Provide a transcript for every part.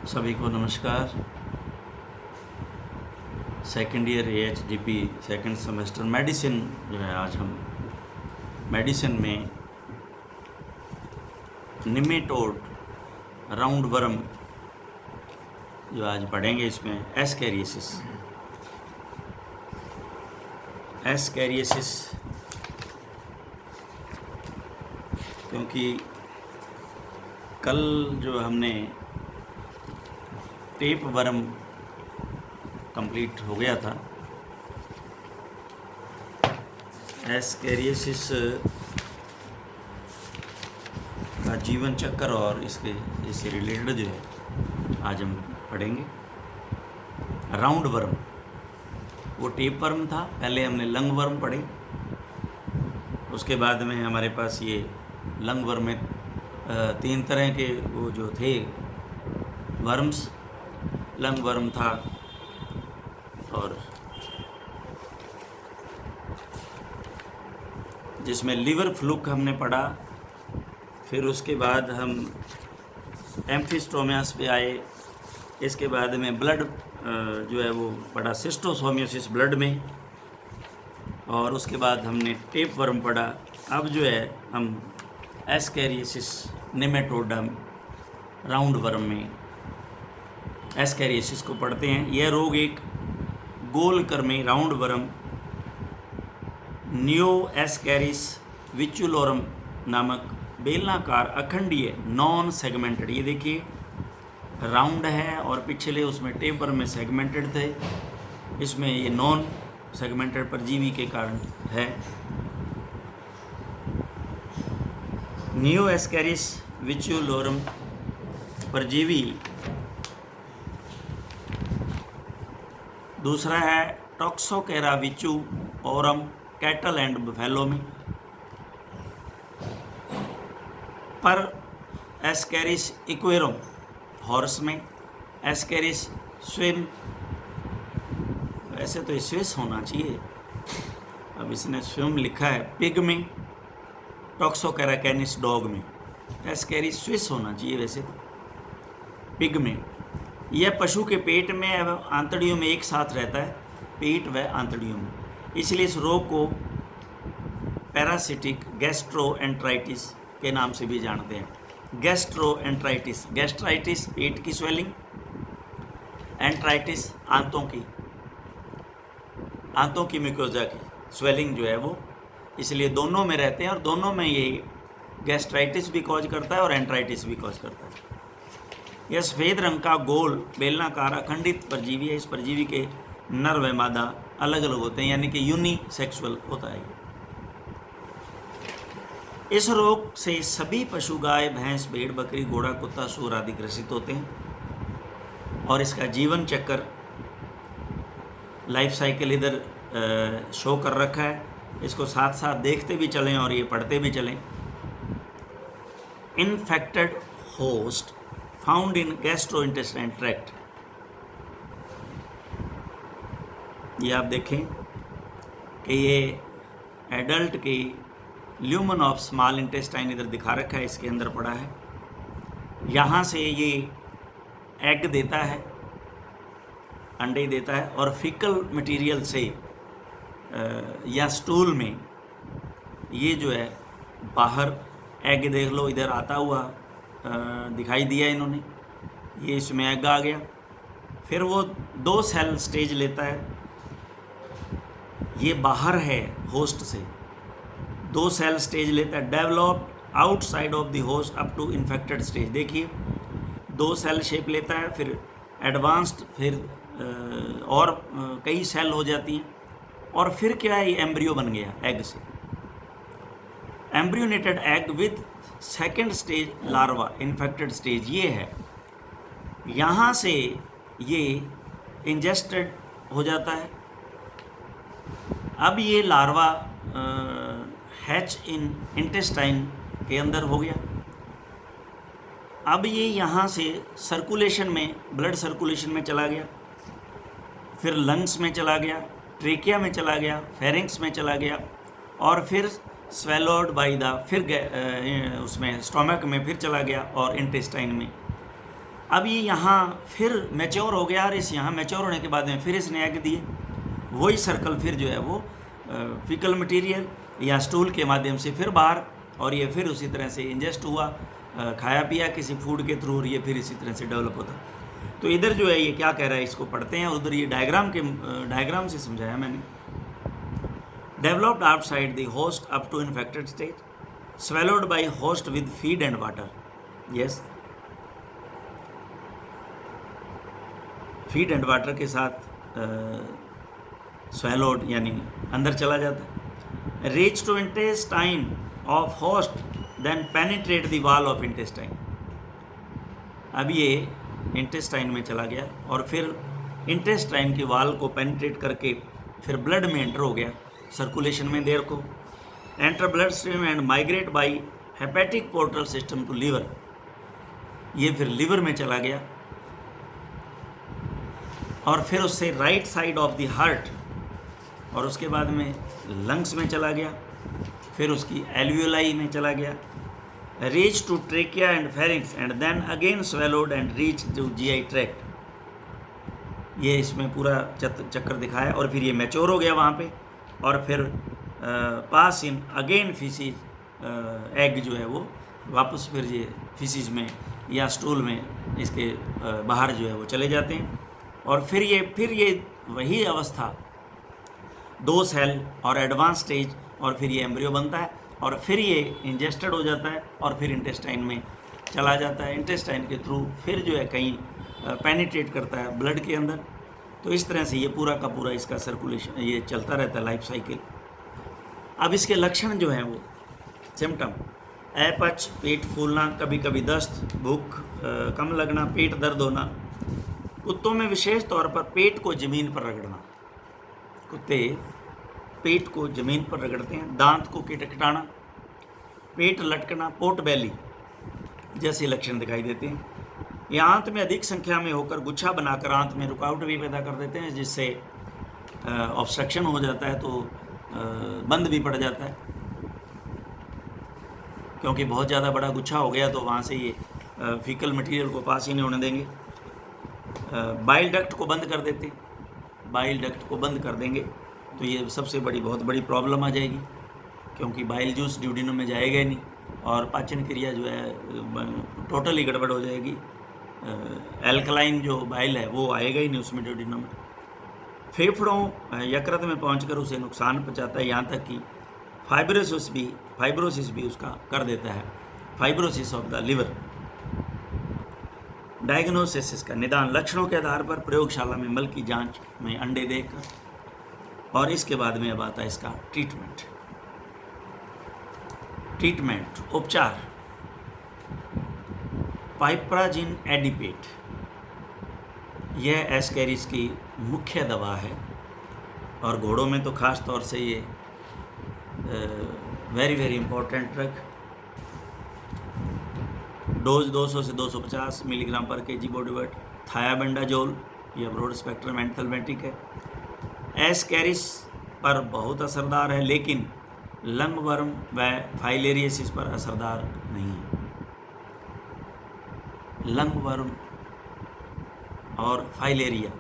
सभी को नमस्कार। Second year AHDP second semester medicine जो है, आज हम मेडिसिन में निमेटोड राउंड वर्म जो आज पढ़ेंगे, इसमें एस्कैरियसिस क्योंकि कल जो हमने टेप वर्म कंप्लीट हो गया था, एस्कैरियसिस का जीवन चक्र और इससे रिलेटेड जो है आज हम पढ़ेंगे। राउंड वर्म वो टेप वर्म था, पहले हमने लंग वर्म पढ़े, उसके बाद में हमारे पास ये लंग वर्म में 3 तरह के वो जो थे वर्म्स, लंग वर्म था और जिसमें लिवर फ्लूक हमने पढ़ा। फिर उसके बाद हम एम्फिस्टोमियास पे आए, इसके बाद में ब्लड जो है वो पढ़ा सिस्टोसोमियोसिस ब्लड में, और उसके बाद हमने टेप वर्म पढ़ा। अब जो है हम एस्कैरियसिस निमेटोडम राउंड वर्म में एस्कैरियसिस को पढ़ते हैं। यह रोग एक गोलकृमि राउंड वर्म नियो एस्कैरिस विचुलोरम नामक बेलनाकार अखंडीय नॉन सेगमेंटेड, ये देखिए राउंड है और पिछले उसमें टेप वर्म में सेगमेंटेड थे, इसमें ये नॉन सेगमेंटेड परजीवी के कारण है। नियो एस्कैरिस विचुलोरम परजीवी। दूसरा है टॉक्सोकेरा विचू ओरम कैटल एंड बफेलो में। पर एस्कैरिस इक्वेरम हॉर्स में। एस्कैरिस स्विम, वैसे तो ये स्विस होना चाहिए, अब इसने स्विम लिखा है, पिग में। टॉक्सोकेरा कैनिस डॉग में। एस्कैरिस स्विस होना चाहिए वैसे तो, पिग में। यह पशु के पेट में एवं आंतड़ियों में एक साथ रहता है, पेट व आंतड़ियों में, इसलिए इस रोग को पैरासिटिक गैस्ट्रोएंटराइटिस के नाम से भी जानते हैं। गैस्ट्रोएंटराइटिस, गैस्ट्राइटिस पेट की स्वेलिंग, एंट्राइटिस आंतों की म्यूकोजा की स्वेलिंग जो है वो, इसलिए दोनों में रहते हैं और दोनों में ये गैस्ट्राइटिस भी कॉज करता है और एंट्राइटिस भी कॉज करता है। यह सफ़ेद रंग का गोल बेलनाकार अखंडित परजीवी है। इस परजीवी के नर व मादा अलग अलग होते हैं, यानी कि यूनिसेक्सुअल होता है। इस रोग से सभी पशु, गाय, भैंस, भेड़, बकरी, घोड़ा, कुत्ता, सूअर आदि ग्रसित होते हैं। और इसका जीवन चक्र, लाइफ साइकिल इधर शो कर रखा है, इसको साथ साथ देखते भी चलें और ये पढ़ते भी चलें। Infected host found in gastrointestine tract. ये आप देखें कि ये एडल्ट की ल्यूमन ऑफ स्मॉल इंटेस्टाइन इधर दिखा रखा है, इसके अंदर पड़ा है। यहाँ से ये एग देता है, अंडे देता है, और फीकल मटेरियल से या स्टूल में ये जो है बाहर एग देख लो, इधर आता हुआ दिखाई दिया इन्होंने, ये इसमें एग आ गया। फिर वो 2 सेल स्टेज लेता है, ये बाहर है होस्ट से, 2 सेल स्टेज लेता है। Developed outside of the host up to infected stage. देखिए 2 सेल शेप लेता है, फिर एडवांस्ड, फिर और कई सेल हो जाती हैं, और फिर क्या है, ये एम्ब्रियो बन गया एग से। Embryonated egg with second stage larva infected stage, ये है। यहाँ से ये इंजेस्टेड हो जाता है। अब ये लार्वा हैच इन इंटेस्टाइन के अंदर हो गया। अब ये यहाँ से सर्कुलेशन में, ब्लड सर्कुलेशन में चला गया, फिर लंग्स में चला गया, ट्रेकिया में चला गया, फेरिंक्स में चला गया, और फिर स्वेलोड बाई द, फिर उसमें स्टोमक में फिर चला गया और इंटेस्टाइन में। अब ये यहाँ फिर मैच्योर हो गया और इस यहाँ मैच्योर होने के बाद में फिर इसने एग दिए, वही सर्कल फिर जो है वो फीकल मटेरियल या स्टूल के माध्यम से फिर बाहर, और ये फिर उसी तरह से इंजेस्ट हुआ, खाया पिया किसी फूड के थ्रू, और ये फिर इसी तरह से डेवलप होता। तो इधर जो है ये क्या कह रहा है इसको पढ़ते हैं, और उधर ये डायग्राम से समझाया मैंने। Developed outside the host up to infected stage, swallowed by host with feed and water. Yes, feed and water के साथ स्वेलोड यानी अंदर चला जाता है। Reach to intestine of host then penetrate the wall of intestine. अब ये intestine में चला गया और फिर इंटेस्टाइन की वॉल को पेनिट्रेट करके फिर ब्लड में एंटर हो गया, सर्कुलेशन में देर को। Enter blood stream and migrate by hepatic portal system to liver. ये फिर लीवर में चला गया और फिर उससे right side of the heart, और उसके बाद में लंग्स में चला गया, फिर उसकी एल्वियोलाई में चला गया, reach to trachea and pharynx and then again swallowed and reach to GI tract. ये इसमें पूरा चक्कर दिखाया, और फिर ये मैच्योर हो गया वहाँ पे, और फिर पास इन अगेन फिसीज, एग जो है वो वापस फिर ये फिसीज में या स्टूल में इसके बाहर जो है वो चले जाते हैं, और फिर ये वही अवस्था 2 सेल और एडवांस स्टेज, और फिर ये एम्ब्रियो बनता है, और फिर ये इंजेस्टेड हो जाता है, और फिर इंटेस्टाइन में चला जाता है। इंटेस्टाइन के थ्रू फिर जो है कहीं पेनिट्रेट करता है ब्लड के अंदर। तो इस तरह से ये पूरा का पूरा इसका सर्कुलेशन ये चलता रहता है, लाइफ साइकिल। अब इसके लक्षण जो हैं वो सिम्टम, अपच, पेट फूलना, कभी कभी दस्त, भूख कम लगना, पेट दर्द होना। कुत्तों में विशेष तौर पर पेट को ज़मीन पर रगड़ना, कुत्ते पेट को ज़मीन पर रगड़ते हैं। दांत को किटकिटाना, पेट लटकना, पोट बैली जैसे लक्षण दिखाई देते हैं। ये आंत में अधिक संख्या में होकर गुच्छा बनाकर आंत में रुकावट भी पैदा कर देते हैं, जिससे ऑब्स्ट्रक्शन हो जाता है, तो बंद भी पड़ जाता है, क्योंकि बहुत ज़्यादा बड़ा गुच्छा हो गया तो वहाँ से ये फीकल मटेरियल को पास ही नहीं होने देंगे। बाइल डक्ट को बंद कर देते हैं, बाइल डक्ट को बंद कर देंगे तो ये सबसे बहुत बड़ी प्रॉब्लम आ जाएगी, क्योंकि बाइल जूस ड्यूडिनम में जाएगा ही नहीं, और पाचन क्रिया जो है टोटली गड़बड़ हो जाएगी। एल्कलाइन जो बाइल है वो आएगा ही नहीं उसमें ड्यूडिनम में। फेफड़ों यकृत में पहुंचकर उसे नुकसान पहुंचाता है, यहाँ तक कि फाइब्रोसिस भी उसका कर देता है, fibrosis of the liver. Diagnosis इसका निदान, लक्षणों के आधार पर प्रयोगशाला में मल की जांच में अंडे देकर, और इसके बाद में अब आता है इसका ट्रीटमेंट उपचार। पाइपराजिन एडिपेट, यह एस्केरिस की मुख्य दवा है, और घोड़ों में तो ख़ास तौर से ये वेरी इम्पोर्टेंट ड्रग। डोज 200 से 250 मिलीग्राम पर केजी बॉडी वेट। थायाबेंडाजोल, यह ब्रॉड स्पेक्ट्रम एंथेल्मेटिक है, एस्केरिस पर बहुत असरदार है, लेकिन लंगवर्म व फाइलेरियसिस पर असरदार नहीं है। लंगवर्म और फाइलेरिया,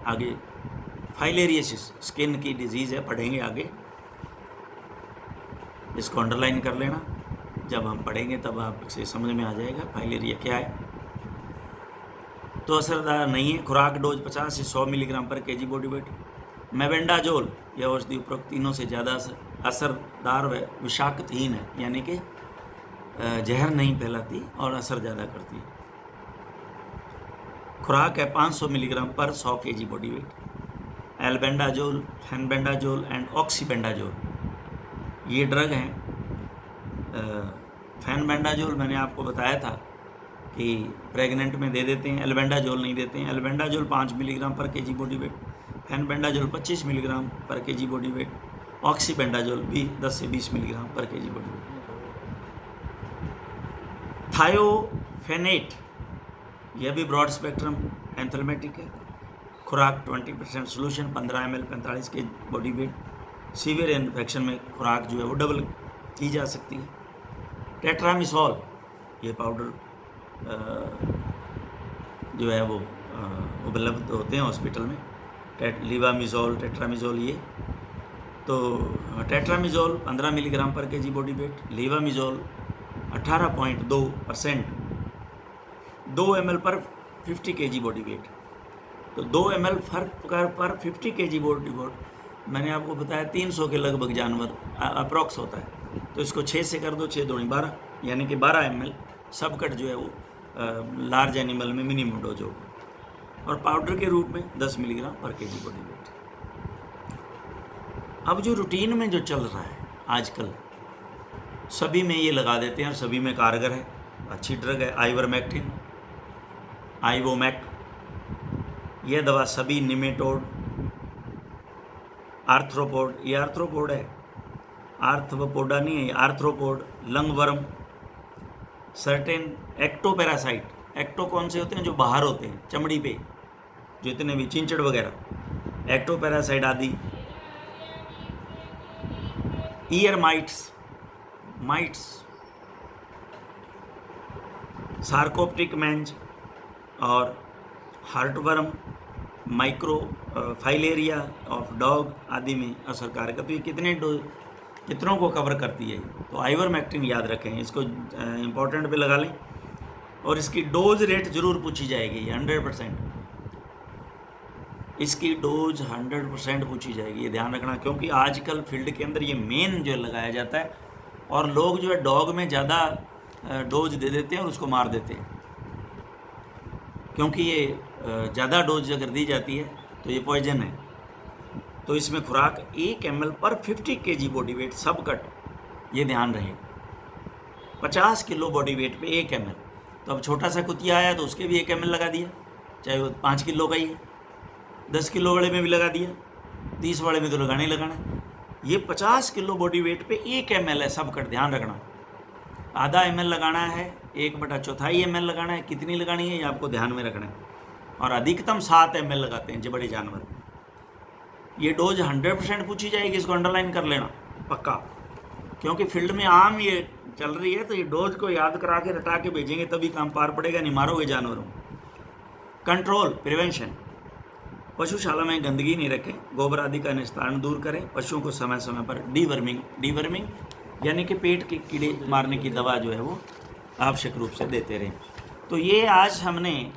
आगे फाइलेरियसिस स्किन की डिजीज़ है, पढ़ेंगे आगे, इसको अंडरलाइन कर लेना, जब हम पढ़ेंगे तब आप इसे समझ में आ जाएगा फाइलेरिया क्या है। तो असरदार नहीं है। खुराक डोज 50 से 100 मिलीग्राम पर केजी बॉडी वेट। मेबेंडाजोल, यह औषधि उपरोक्त तीनों से ज़्यादा असरदार व विषाक्तहीन है, यानी कि जहर नहीं फैलाती और असर ज़्यादा करती है। खुराक है 500 मिलीग्राम पर 100 kg body weight. Albendazole, fenbendazole and oxibendazole ये ड्रग हैं। फेनबेंडाजोल मैंने आपको बताया था कि प्रेग्नेंट में दे देते हैं, एल्बेंडाजोल नहीं देते हैं। एल्बेंडाजोल 5 मिलीग्राम पर KG body wait, fenbendazole 25 milligram पर केजी बॉडी वेट, ऑक्सीबेंडाजोल भी 10 से 20 मिलीग्राम पर केजी बॉडी वेट। थायोफेनेट, यह भी ब्रॉड स्पेक्ट्रम एंथेल्मेटिक है। खुराक 20% सोल्यूशन, 15 ml 45 के बॉडी वेट। सीवियर इन्फेक्शन में खुराक जो है वो डबल की जा सकती है। टेट्रामिसोल ये पाउडर जो है वो उपलब्ध होते हैं हॉस्पिटल में, लीवामिजोल, टेट्रामिजोल ये। तो टेट्रामिजोल 15 मिलीग्राम पर केजी बॉडी वेट, लीवामिजोल 18.2%, 2 ml पर 50 kg बॉडी वेट। तो 2 ml पर 50 kg बॉडी वेट, मैंने आपको बताया 300 के लगभग जानवर अप्रॉक्स होता है। तो इसको 6 से कर दो, 6 दूनी 12, यानी कि 12 ml सब कट जो है वो लार्ज एनिमल में मिनिमम डोज होगा, और पाउडर के रूप में 10 मिलीग्राम पर केजी बॉडी वेट। अब जो रूटीन में जो चल रहा है आजकल, सभी में ये लगा देते हैं और सभी में कारगर है, अच्छी ड्रग है। आइवरमेक्टिन, आइवोमैक, यह दवा सभी निमेटोड, आर्थ्रोपोड, ये आर्थ्रोपोड है, आर्थ्रोपोडा नहीं है, आर्थ्रोपोड, लंगवर्म, सर्टेन एक्टोपैरासाइट। एक्टो कौन से होते हैं? जो बाहर होते हैं चमड़ी पे, जितने भी चिंचड़ वगैरह, एक्टोपैरासाइट आदि। ईयर माइट्स, सार्कोप्टिक मैंज और heartworm, micro filaria of dog आदि में असरकारक है। तो ये कितनों को कवर करती है? तो आइवरमेक्टिन याद रखें, इसको इम्पोर्टेंट पे लगा लें, और इसकी डोज रेट ज़रूर पूछी जाएगी 100%, इसकी डोज 100% पूछी जाएगी, ये ध्यान रखना, क्योंकि आजकल फील्ड के अंदर ये मेन जो लगाया जाता है, और लोग जो है डॉग में ज़्यादा डोज दे देते हैं और उसको मार देते हैं, क्योंकि ये ज़्यादा डोज अगर दी जाती है तो ये पॉइजन है। तो इसमें खुराक 1 ml पर 50 kg बॉडी वेट सब कट, ये ध्यान रहे। 50 किलो बॉडी वेट पे 1 ml। तो अब छोटा सा कुतिया आया तो उसके भी 1 ml लगा दिया, चाहे वो 5 किलो का ही है, 10 किलो वाले में भी लगा दिया, 30 वाले में तो लगाना ही लगाना है। ये 50 किलो बॉडी वेट पे 1 ml है सब कट, ध्यान रखना। आधा ml लगाना है, 1/4 ml लगाना है, कितनी लगानी है ये आपको ध्यान में रखना है। और अधिकतम 7 ml लगाते हैं जो बड़े जानवर। ये डोज 100% पूछी जाएगी, इसको अंडरलाइन कर लेना पक्का, क्योंकि फील्ड में आम ये चल रही है, तो ये डोज को याद करा के रटा के भेजेंगे तभी काम पार पड़ेगा, नहीं मारोगे जानवरों। कंट्रोल, प्रिवेंशन, पशुशाला में गंदगी नहीं रखें, गोबर आदि का निस्तारण दूर करें, पशुओं को समय समय पर डीवर्मिंग यानी कि पेट के कीड़े मारने की दवा जो है वो आवश्यक रूप से देते रहें। तो ये आज हमने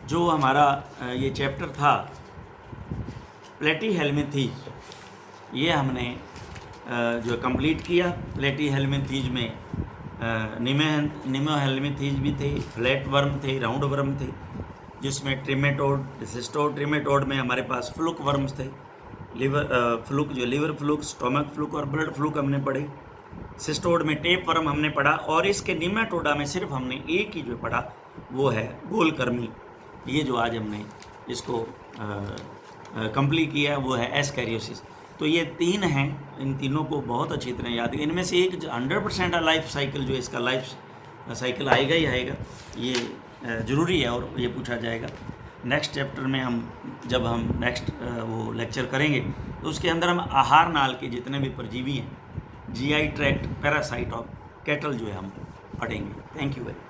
जो हमारा ये चैप्टर था प्लेटीहेल्मिंथीज, ये हमने जो कंप्लीट किया। प्लेटीहेल्मिंथीज में निमोहेल्मिंथीज भी थे, फ्लैट वर्म थे, राउंड वर्म थे, जिसमें ट्रिमेटोड, सिस्टोट्रिमेटोड में हमारे पास फ्लूक वर्म्स थे, लीवर फ्लूक, स्टोमक फ्लूक और ब्लड फ्लूक हमने पढ़े। सिस्टोड में टेप वर्म हमने पढ़ा, और इसके निमेटोडा में सिर्फ हमने एक ही जो पढ़ा वो है गोलकर्मी। ये जो आज हमने इसको कंप्लीट किया वो है एस्कैरियोसिस। तो ये 3 हैं, इन तीनों को बहुत अच्छी तरह याद है। इनमें से एक 100% लाइफ साइकिल जो इसका लाइफ साइकिल आएगा ही आएगा, ये ज़रूरी है और ये पूछा जाएगा। नेक्स्ट चैप्टर में जब हम नेक्स्ट वो लेक्चर करेंगे तो उसके अंदर हम आहार नाल के जितने भी परजीवी हैं, GI tract, parasite of cattle जो है हम पढ़ेंगे। Thank you very much.